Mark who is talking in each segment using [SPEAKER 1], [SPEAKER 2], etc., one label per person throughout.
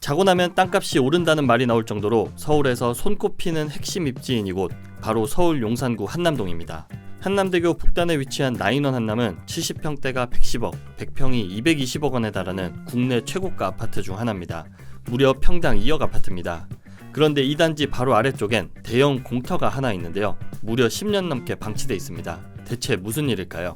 [SPEAKER 1] 자고 나면 땅값이 오른다는 말이 나올 정도로 서울에서 손꼽히는 핵심 입지인 이곳, 바로 서울 용산구 한남동입니다. 한남대교 북단에 위치한 나인원 한남은 70평대가 110억, 100평이 220억 원에 달하는 국내 최고가 아파트 중 하나입니다. 무려 평당 2억 아파트입니다. 그런데 이 단지 바로 아래쪽엔 대형 공터가 하나 있는데요. 무려 10년 넘게 방치돼 있습니다. 대체 무슨 일일까요?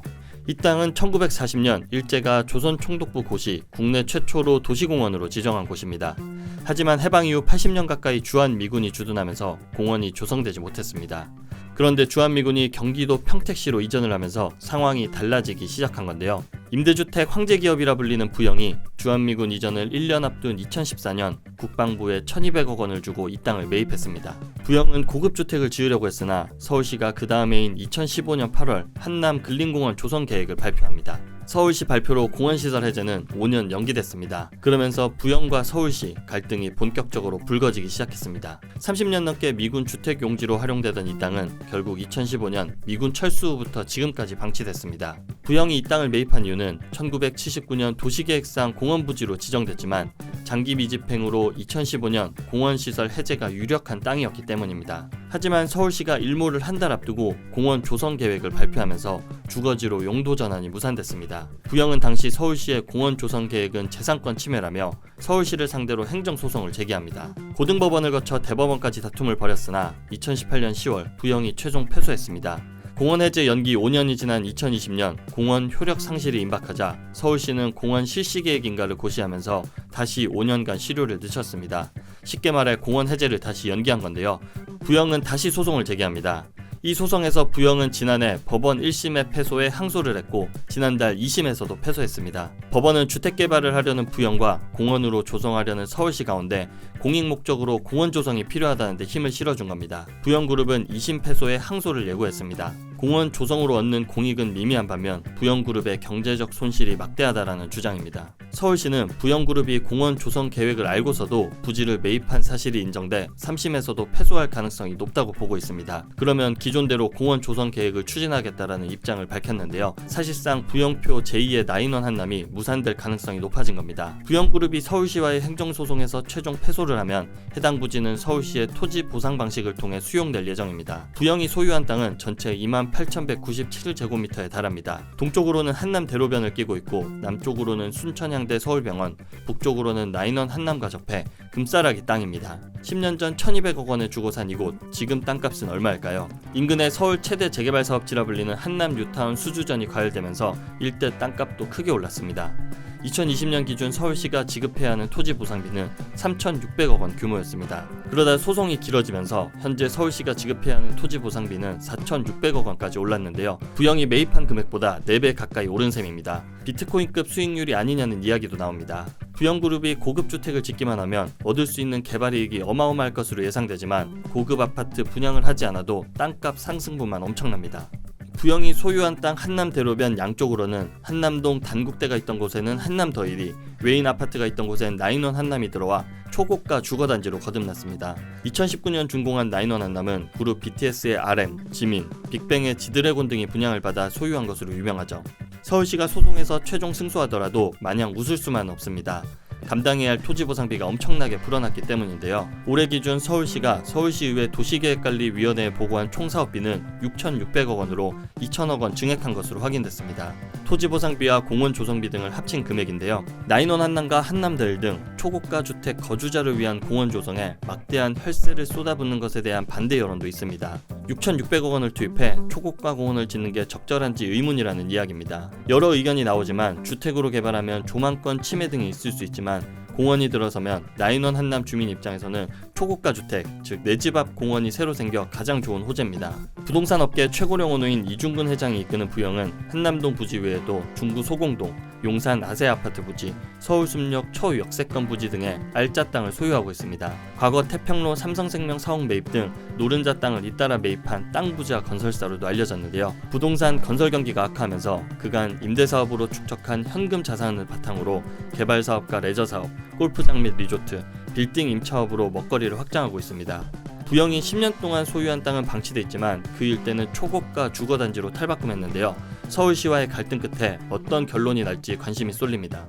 [SPEAKER 1] 이 땅은 1940년 일제가 조선총독부 고시 국내 최초로 도시공원으로 지정한 곳입니다. 하지만 해방 이후 80년 가까이 주한미군이 주둔하면서 공원이 조성되지 못했습니다. 그런데 주한미군이 경기도 평택시로 이전을 하면서 상황이 달라지기 시작한 건데요. 임대주택 황제기업이라 불리는 부영이 주한미군 이전을 1년 앞둔 2014년 국방부에 1200억 원을 주고 이 땅을 매입했습니다. 부영은 고급주택을 지으려고 했으나 서울시가 그 다음 해인 2015년 8월 한남 근린공원 조성 계획을 발표합니다. 서울시 발표로 공원시설 해제는 5년 연기됐습니다. 그러면서 부영과 서울시 갈등이 본격적으로 불거지기 시작했습니다. 30년 넘게 미군 주택 용지로 활용되던 이 땅은 결국 2015년 미군 철수 후부터 지금까지 방치됐습니다. 부영이 이 땅을 매입한 이유는 1979년 도시계획상 공원부지로 지정됐지만 장기 미집행으로 2015년 공원시설 해제가 유력한 땅이었기 때문입니다. 하지만 서울시가 일몰을 한 달 앞두고 공원 조성 계획을 발표하면서 주거지로 용도 전환이 무산됐습니다. 부영은 당시 서울시의 공원 조성 계획은 재산권 침해라며 서울시를 상대로 행정소송을 제기합니다. 고등법원을 거쳐 대법원까지 다툼을 벌였으나 2018년 10월 부영이 최종 패소했습니다. 공원 해제 연기 5년이 지난 2020년 공원 효력 상실이 임박하자 서울시는 공원 실시 계획 인가를 고시하면서 다시 5년간 실효를 늦췄습니다. 쉽게 말해 공원 해제를 다시 연기한 건데요. 부영은 다시 소송을 제기합니다. 이 소송에서 부영은 지난해 법원 1심의 패소에 항소를 했고 지난달 2심에서도 패소했습니다. 법원은 주택개발을 하려는 부영과 공원으로 조성하려는 서울시 가운데 공익 목적으로 공원 조성이 필요하다는 데 힘을 실어준 겁니다. 부영그룹은 2심 패소에 항소를 예고했습니다. 공원 조성으로 얻는 공익은 미미한 반면 부영그룹의 경제적 손실이 막대하다라는 주장입니다. 서울시는 부영그룹이 공원 조성 계획을 알고서도 부지를 매입한 사실이 인정돼 3심에서도 패소할 가능성이 높다고 보고 있습니다. 그러면 기존대로 공원 조성 계획을 추진하겠다라는 입장을 밝혔는데요. 사실상 부영표 제2의 나인원 한남이 무산될 가능성이 높아진 겁니다. 부영그룹이 서울시와의 행정소송에서 최종 패소를 하면 해당 부지는 서울시의 토지 보상 방식을 통해 수용될 예정입니다. 부영이 소유한 땅은 전체 28,197제곱미터에 달합니다. 동쪽으로는 한남 대로변을 끼고 있고 남쪽으로는 순천향대 서울병원, 북쪽으로는 나인원 한남과 접해 금싸라기 땅입니다. 10년 전 1200억 원에 주고 산 이곳, 지금 땅값은 얼마일까요? 인근의 서울 최대 재개발 사업지라 불리는 한남 뉴타운 수주전이 과열되면서 일대 땅값도 크게 올랐습니다. 2020년 기준 서울시가 지급해야 하는 토지 보상비는 3,600억 원 규모였습니다. 그러다 소송이 길어지면서 현재 서울시가 지급해야 하는 토지 보상비는 4,600억 원까지 올랐는데요. 부영이 매입한 금액보다 4배 가까이 오른 셈입니다. 비트코인급 수익률이 아니냐는 이야기도 나옵니다. 부영그룹이 고급 주택을 짓기만 하면 얻을 수 있는 개발이익이 어마어마할 것으로 예상되지만 고급 아파트 분양을 하지 않아도 땅값 상승분만 엄청납니다. 부영이 소유한 땅 한남대로변 양쪽으로는 한남동 단국대가 있던 곳에는 한남더일이, 외인 아파트가 있던 곳엔 나인원 한남이 들어와 초고가 주거단지로 거듭났습니다. 2019년 준공한 나인원 한남은 그룹 BTS의 RM, 지민, 빅뱅의 지드래곤 등이 분양을 받아 소유한 것으로 유명하죠. 서울시가 소송에서 최종 승소하더라도 마냥 웃을 수만 없습니다. 감당해야 할 토지보상비가 엄청나게 불어났기 때문인데요. 올해 기준 서울시가 서울시의회 도시계획관리위원회에 보고한 총사업비는 6,600억 원으로 2,000억 원 증액한 것으로 확인됐습니다. 토지보상비와 공원 조성비 등을 합친 금액인데요. 나인원 한남과 한남대일 등 초고가 주택 거주자를 위한 공원 조성에 막대한 혈세를 쏟아붓는 것에 대한 반대 여론도 있습니다. 6,600억 원을 투입해 초고가 공원을 짓는 게 적절한지 의문이라는 이야기입니다. 여러 의견이 나오지만 주택으로 개발하면 조망권 침해 등이 있을 수 있지만 공원이 들어서면 나인원 한남 주민 입장에서는 초고가 주택, 즉 내 집 앞 공원이 새로 생겨 가장 좋은 호재입니다. 부동산 업계 최고령 원우인 이중근 회장이 이끄는 부영은 한남동 부지 외에도 중구 소공동, 용산 아세 아파트 부지, 서울숲역 초역세권 부지 등의 알짜 땅을 소유하고 있습니다. 과거 태평로 삼성생명 사옥 매입 등 노른자 땅을 잇따라 매입한 땅 부자 건설사로도 알려졌는데요. 부동산 건설 경기가 악화하면서 그간 임대사업으로 축적한 현금 자산을 바탕으로 개발사업과 레저사업, 골프장 및 리조트, 빌딩 임차업으로 먹거리를 확장하고 있습니다. 부영이 10년 동안 소유한 땅은 방치돼 있지만 그 일대는 초고가 주거단지로 탈바꿈했는데요. 서울시와의 갈등 끝에 어떤 결론이 날지 관심이 쏠립니다.